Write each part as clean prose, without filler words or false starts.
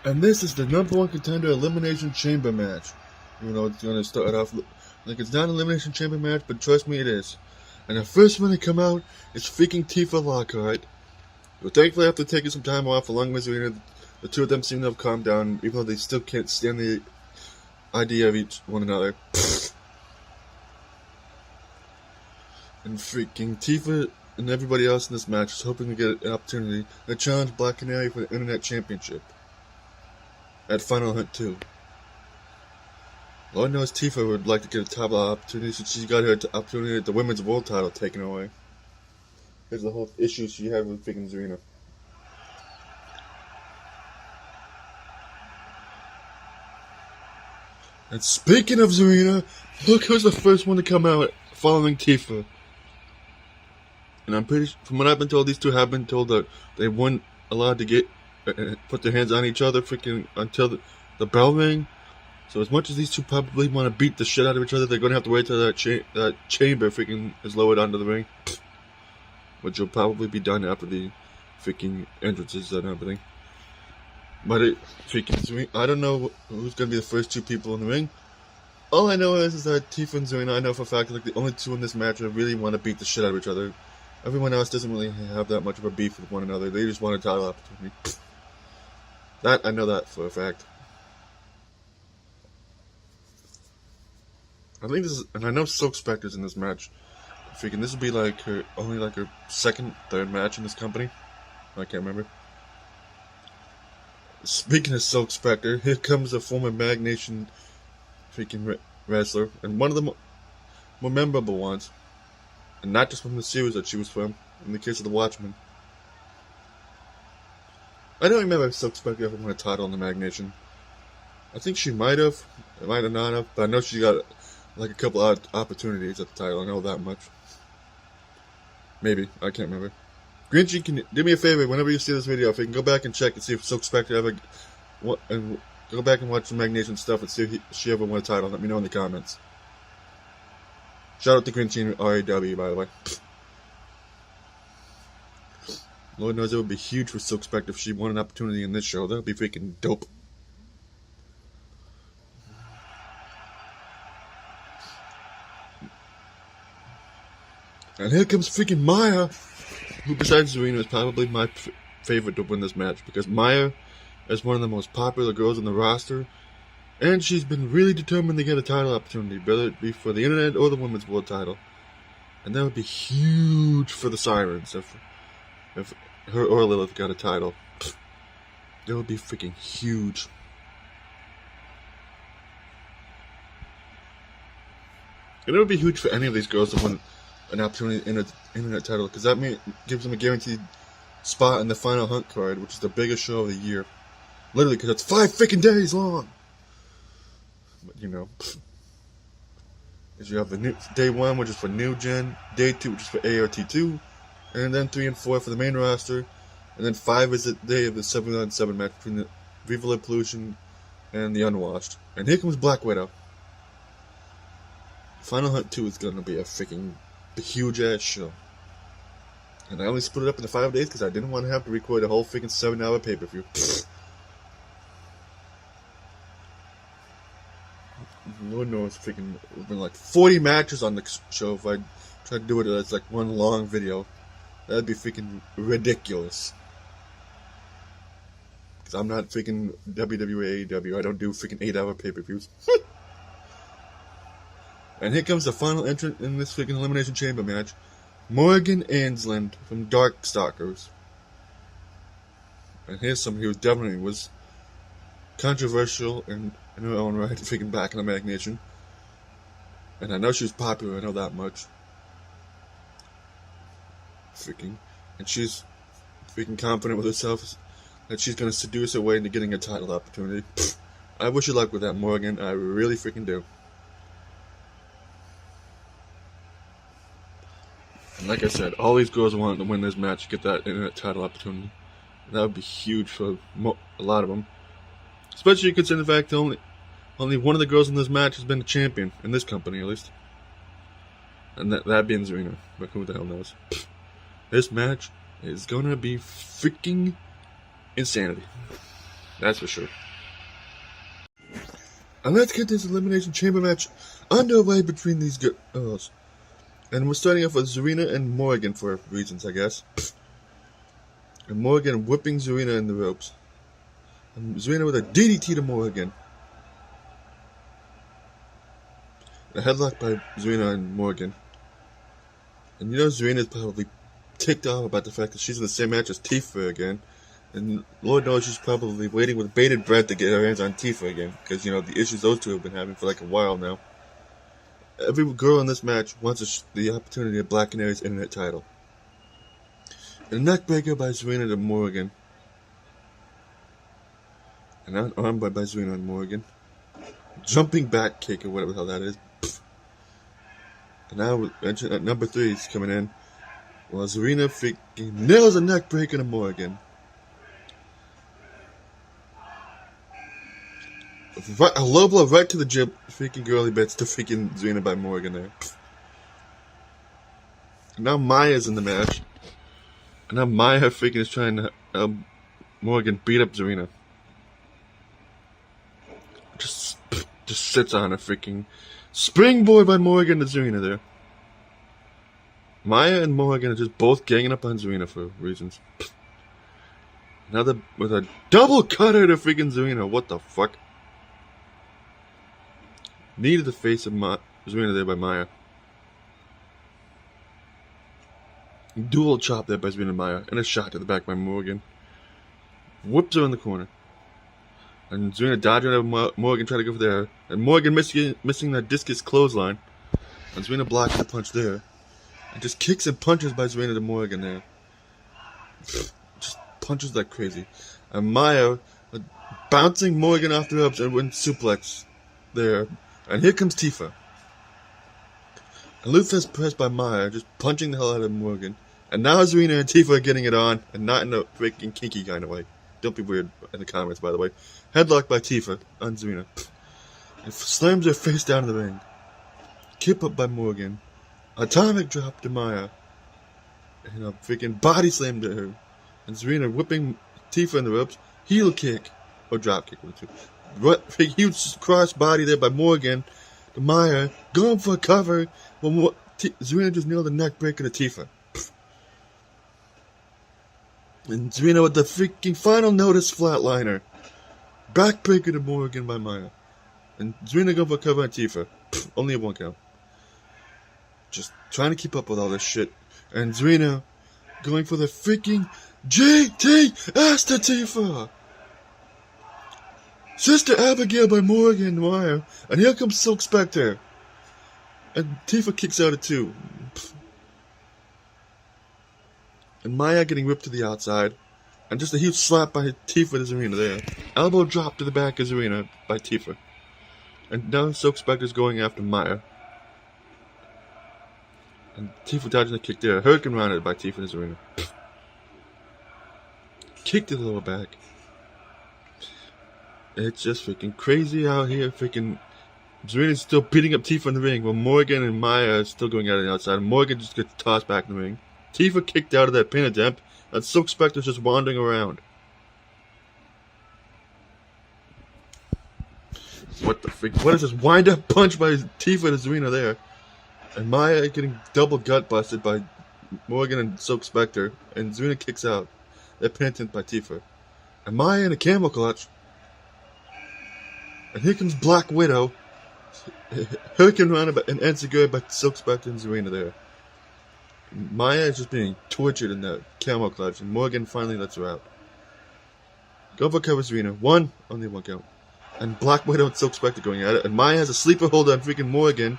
And this is the #1 contender elimination chamber match. Even though it's going to start off like it's not an elimination chamber match, but trust me, it is. And the first one to come out is freaking Tifa Lockhart. But thankfully, after taking some time off along with Serena, the two of them seem to have calmed down, even though they still can't stand the idea of each one another. And freaking Tifa and everybody else in this match is hoping to get an opportunity to challenge Black Canary for the Internet Championship at Final Hunt 2. Lord knows Tifa would like to get a title opportunity since she got her opportunity at the Women's World title taken away. Because of the whole issue she had with freaking Serena. And speaking of Serena, look who's the first one to come out following Tifa. And I'm pretty sure, from what I've been told, these two have been told that they weren't allowed to get put their hands on each other freaking until the bell rang. So as much as these two probably want to beat the shit out of each other, they're going to have to wait till that chamber freaking is lowered onto the ring. Which will probably be done after the freaking entrances and everything. But I don't know who's going to be the first two people in the ring. All I know is that Tifa and Serena, I know for a fact, like the only two in this match that really want to beat the shit out of each other. Everyone else doesn't really have that much of a beef with one another. They just want a title opportunity. I know that for a fact. I think this is, and I know Silk Spectre's in this match. Freaking, this would be like her second, third match in this company. I can't remember. Speaking of Silk Spectre, here comes a former Mag Nation freaking wrestler, and one of the more memorable ones, and not just from the series that she was from. In the case of the Watchmen, I don't remember if Silk Spectre ever won a title in the Mag Nation. I think she might have, might have not have, but I know she got like a couple odd opportunities at the title. I know that much. Maybe. I can't remember. Grinchy, can you do me a favor whenever you see this video, if you can go back and check and see if Silk Spectre ever... and go back and watch the Mag Nation stuff and see if she ever won a title. Let me know in the comments. Shout out to Grinchy and RAW, by the way. Lord knows it would be huge for Silk Spectre if she won an opportunity in this show. That would be freaking dope. And here comes freaking Maya, who besides Serena is probably my favorite to win this match, because Maya is one of the most popular girls on the roster, and she's been really determined to get a title opportunity, whether it be for the Internet or the Women's World title. And that would be huge for the Sirens if her or Lilith got a title. That would be freaking huge. And it would be huge for any of these girls to win an opportunity in an Internet title, because that gives them a guaranteed spot in the Final Hunt card, which is the biggest show of the year. Literally, because it's 5 freaking days long. But you know, because you have the new day 1, which is for New Gen, day 2, which is for ART2, and then 3 and 4 for the main roster, and then 5 is the day of the 7-on-7 match between the Viva La Pollution and the Unwashed. And here comes Black Widow. Final Hunt 2 is going to be a freaking huge ass show. And I only split it up into 5 days because I didn't want to have to record a whole freaking 7-hour pay-per-view. Lord knows, freaking, it's been like 40 matches on the show if I tried to do it as like one long video. That'd be freaking ridiculous. Because I'm not freaking WWE, AEW. I don't do freaking 8-hour pay-per-views. And here comes the final entrant in this freaking Elimination Chamber match, Morgan Ansland from Darkstalkers. And here's somebody who definitely was controversial in her own right, freaking back in the Mag Nation. And I know she's popular, I know that much. Freaking. And she's freaking confident with herself that she's going to seduce her way into getting a title opportunity. I wish you luck with that, Morgan. I really freaking do. And like I said, all these girls want to win this match, get that Internet title opportunity. That would be huge for a lot of them. Especially considering the fact that only one of the girls in this match has been a champion, in this company at least. And that being Serena, but who the hell knows. This match is gonna be freaking insanity. That's for sure. And let's get this Elimination Chamber match underway between these girls. And we're starting off with Zarina and Morgan for reasons, I guess. And Morgan whipping Zarina in the ropes. And Zarina with a DDT to Morgan. A headlock by Zarina and Morgan. And you know Zarina's probably ticked off about the fact that she's in the same match as Tifa again. And Lord knows she's probably waiting with bated breath to get her hands on Tifa again. Because, you know, the issues those two have been having for like a while now. Every girl in this match wants the opportunity of Black Canary's internet title. And a neckbreaker by Zarina to Morgan. And an armbar by Zarina and Morgan. Jumping back kick or whatever the hell that is. And now number 3 is coming in. While Zarina freaking nails a neckbreaker to Morgan. A low blow right to the jib. Freaking girly bits to freaking Zarina by Morgan there. And now Maya's in the match. And now Maya freaking is trying to help Morgan beat up Zarina. Just sits on a freaking springboard by Morgan to Zarina there. Maya and Morgan are just both ganging up on Zarina for reasons. Now they're with a double cutter to freaking Zarina. What the fuck? Knee to the face of Zarina there by Maya. Dual chop there by Zarina and Maya. And a shot to the back by Morgan. Whips her in the corner. And Zarina dodging out Morgan trying to go for there. And Morgan missing that discus clothesline. And Zarina blocks the punch there. And just kicks and punches by Zarina to Morgan there. Just punches like crazy. And Maya bouncing Morgan off the ropes and wins suplex there. And here comes Tifa. And Luther's pressed by Maya, just punching the hell out of Morgan. And now Zarina and Tifa are getting it on, and not in a freaking kinky kind of way. Don't be weird in the comments, by the way. Headlock by Tifa on Zarina. And slams her face down in the ring. Kip up by Morgan. Atomic drop to Maya. And a freaking body slam to her. And Zarina whipping Tifa in the ropes. Heel kick. Or drop kick. Huge cross body there by Morgan to Maya. Going for a cover. When Zarina just nailed a neck breaker to Tifa. And Zarina with the freaking final notice flatliner. Backbreaker to Morgan by Maya. And Zarina going for a cover on Tifa. Only a 1 count. Just trying to keep up with all this shit. And Zarina going for the freaking GTS to Tifa. Sister Abigail by Morgan and Maya. And here comes Silk Spectre. And Tifa kicks out at 2. And Maya getting whipped to the outside. And just a huge slap by Tifa to Zarina there. Elbow drop to the back of Zarina by Tifa. And now Silk Spectre's going after Maya. And Tifa dodging the kick there. Hurricane rounded by Tifa to Zarina. Kick to the lower back. It's just freaking crazy out here. Freaking Zarina's still beating up Tifa in the ring while Morgan and Maya are still going out on the outside. Morgan just gets tossed back in the ring. Tifa kicked out of that pin attempt, and Silk Spectre's just wandering around. What the freak? What is this wind-up punch by Tifa to Zarina there? And Maya getting double gut busted by Morgan and Silk Spectre, and Zarina kicks out. That pin attempt by Tifa. And Maya in a camel clutch. And here comes Black Widow. Hurricane rounded and Enziguri by Silk Spectre and Zarina there. Maya is just being tortured in that camel clutch, and Morgan finally lets her out. Go for cover Zarina. 1, only 1 count. And Black Widow and Silk Spectre going at it, and Maya has a sleeper hold on freaking Morgan.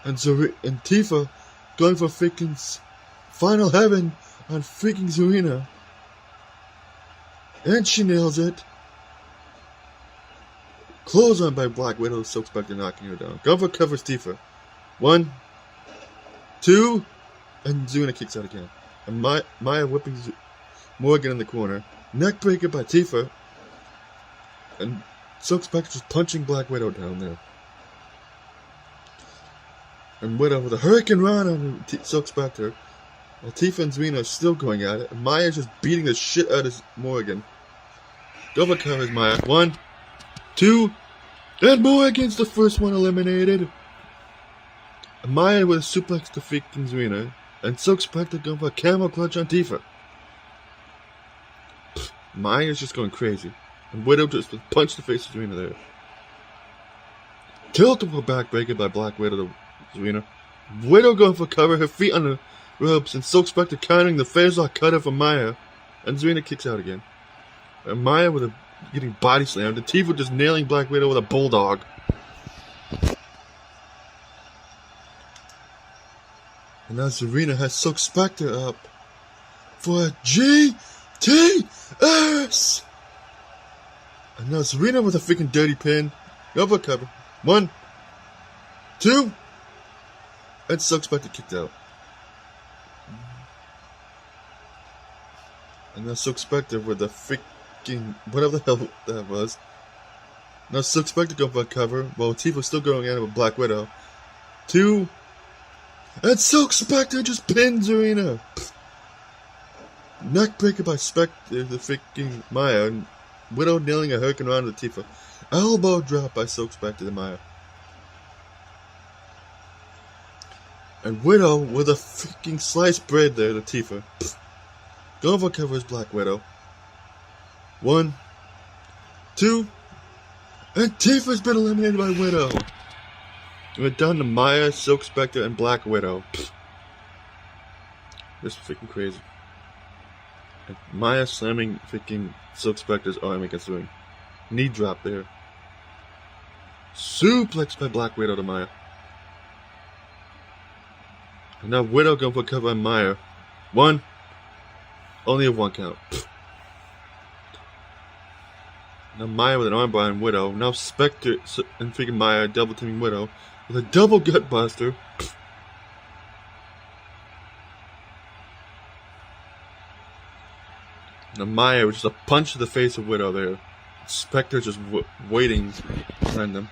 And Tifa going for freaking Final Heaven on freaking Zarina. And she nails it. Close on by Black Widow, Silk Spectre knocking her down. Go for covers Tifa. 1, 2, and Zarina kicks out again. And Maya whipping Morgan in the corner. Neckbreaker by Tifa. And Silk Spectre just punching Black Widow down there. And Widow with a Hurricane Run on Silk Spectre. While Tifa and Zarina are still going at it. And Maya's just beating the shit out of Morgan. Go for cover as Maya. 1, 2, and more against the first one eliminated. Maya with a suplex to freaking Zarina. And Silk Spectre going for a camel clutch on Tifa. Maya's just going crazy. And Widow just punched the face of Zarina there. Tilt-a-whirl backbreaker by Black Widow to Zarina. Widow going for cover, her feet on the ropes, and Silk Spectre countering the phase lock cutter from Maya. And Zarina kicks out again. And Maya with getting body slammed. And Tifa just nailing Black Widow with a bulldog. And now Zarina has Silk Spectre up for a GTS. And now Zarina with a freaking dirty pin. Go for cover. 1, 2, and Silk Spectre kicked out. And now Silk Spectre with the freaking whatever the hell that was. Now Silk Spectre going for a cover while Tifa's still going at it with Black Widow. 2, and Silk Spectre just pins Zarina. Neckbreaker by Spectre, the freaking Maya, and Widow nailing a hurricane around to Tifa. Elbow drop by Silk Spectre to Maya. And Widow with a freaking sliced bread there to Tifa. Going for cover is Black Widow. 1, 2, and Tifa's been eliminated by Widow. We're down to Maya, Silk Spectre, and Black Widow. This is freaking crazy. And Maya slamming freaking Silk Spectre's arm against the ring. Knee drop there. Suplex by Black Widow to Maya. And now Widow going for a cover on Maya. 1. Only a 1 count. Now Maya with an armbar on Widow. Now Spectre and freaking Maya double teaming Widow with a double gut buster. Now Maya with just a punch to the face of Widow there. Spectre just waiting behind them.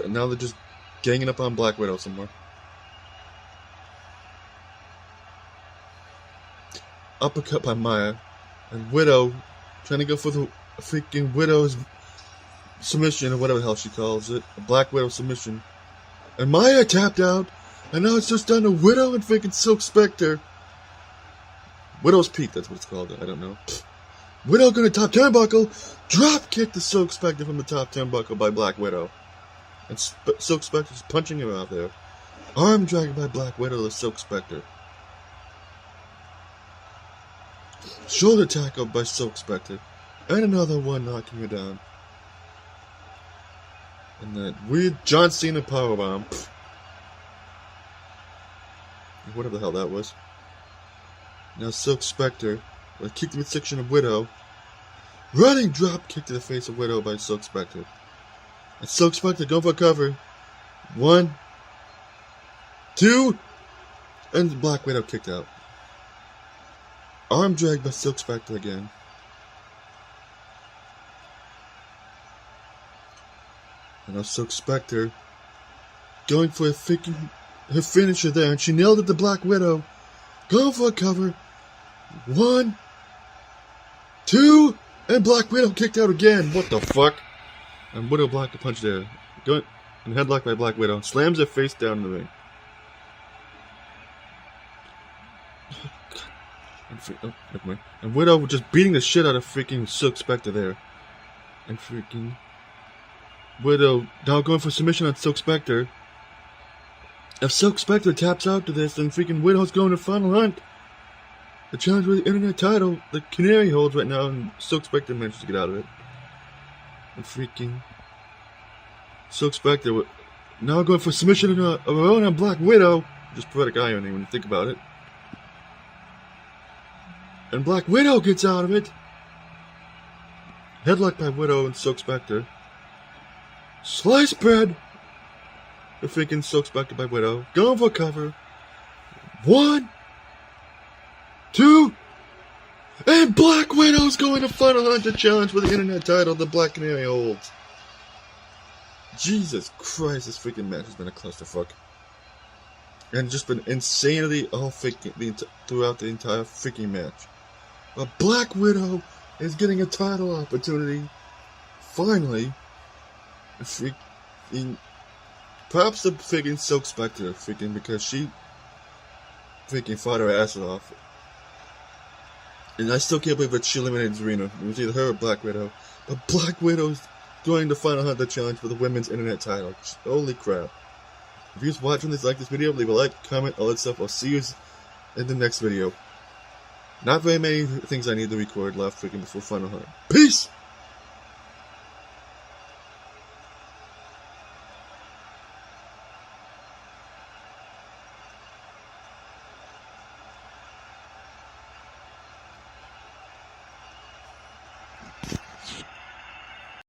And now they're just ganging up on Black Widow somewhere. Uppercut by Maya. And Widow trying to go for the freaking Widow's submission, or whatever the hell she calls it. A Black Widow submission. And Maya tapped out. And now it's just down to Widow and freaking Silk Spectre. Widow's Peak, that's what it's called. I don't know. Widow going to top turnbuckle. Drop kick the Silk Spectre from the top turnbuckle by Black Widow. And Silk Spectre's punching her out there. Arm drag by Black Widow to Silk Spectre. Shoulder tackle by Silk Spectre. And another one knocking her down. And that weird John Cena powerbomb. Whatever the hell that was. Now Silk Spectre with a kick to the midsection of Widow. Running drop kick to the face of Widow by Silk Spectre. And Silk Spectre going for a cover. 1, 2, and Black Widow kicked out. Arm drag by Silk Spectre again. And now Silk Spectre going for her finisher there, and she nailed it to Black Widow. Going for a cover. 1, 2, and Black Widow kicked out again. What the fuck? And Widow blocked the punch there. Going and headlock by Black Widow. Slams her face down in the ring. And Widow just beating the shit out of freaking Silk Spectre there. And freaking Widow now going for submission on Silk Spectre. If Silk Spectre taps out to this, then freaking Widow's going to Final Hunt. The challenge for the internet title, the Canary holds right now, and Silk Spectre manages to get out of it. And freaking Silk Spectre now going for submission of her own on Black Widow. Just prophetic irony when you think about it. And Black Widow gets out of it. Headlock by Widow and Silk Spectre. Slice bread. The freaking Silk Spectre by Widow. Going for cover. 1, 2, and Black Widow's going to Final Hunt to challenge for the internet title the Black Canary holds. Jesus Christ, this freaking match has been a clusterfuck. And just been insanity all freaking throughout the entire freaking match. But Black Widow is getting a title opportunity. Finally. Freaking. Props to freaking Silk Spectre, freaking, because she freaking fought her ass off. And I still can't believe that she eliminated Zarina. It was either her or Black Widow. But Black Widow's doing the Final Hunter challenge for the women's internet title. Holy crap. If you're watching this, like this video, leave a like, comment, all that stuff. I'll see you in the next video. Not very many things I need to record left freaking before Final Hunt. Peace!